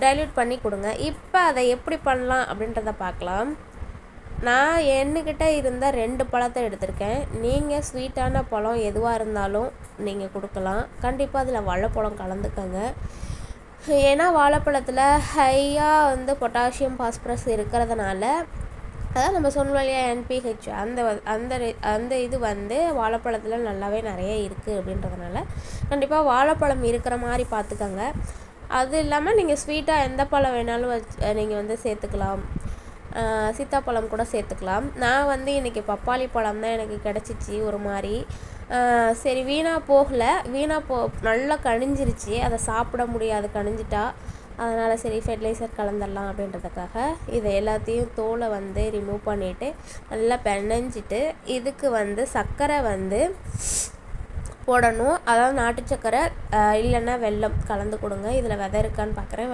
Dilute பண்ணி கொடுங்க. இப்போ அதை எப்படி பண்ணலாம் அப்படின்றத பார்க்கலாம். நான் என்கிட்ட இருந்த 2 பழத்தை எடுத்திருக்கேன். நீங்கள் ஸ்வீட்டான பழம் எதுவாக இருந்தாலும் நீங்கள் கொடுக்கலாம். கண்டிப்பாக அதில் வாழைப்பழம் கலந்துக்கங்க. ஏன்னா வாழைப்பழத்தில் ஹையாக வந்து பொட்டாசியம் பாஸ்பரஸ் இருக்கிறதுனால, அதான் நம்ம சொன்னோம் இல்லையா, NPH அந்த இது வந்து வாழைப்பழத்தில் நல்லாவே நிறைய இருக்குது அப்படின்றதுனால கண்டிப்பாக வாழைப்பழம் இருக்கிற மாதிரி பார்த்துக்கங்க. அது இல்லாமல் நீங்கள் ஸ்வீட்டாக எந்த பழம் வேணாலும் நீங்கள் வந்து சேர்த்துக்கலாம். சீத்தாப்பழம் கூட சேர்த்துக்கலாம். நான் வந்து இன்றைக்கி பப்பாளி பழம் தான் எனக்கு கிடச்சிச்சு. ஒரு மாதிரி சரி வீணாக நல்லா கனிஞ்சிருச்சு, அதை சாப்பிட முடியாது கனிஞ்சிட்டா. அதனால் சரி ஃபெர்டிலைசர் கலந்துடலாம் அப்படின்றதுக்காக இதை எல்லாத்தையும் தோலை வந்து ரிமூவ் பண்ணிவிட்டு நல்லா பெனஞ்சிட்டு இதுக்கு வந்து சர்க்கரை வந்து போடணும். அதாவது நாட்டு சர்க்கரை இல்லைன்னா வெல்லம் கலந்து கொடுங்க. இதில் விதை இருக்கான்னு பார்க்குறேன்.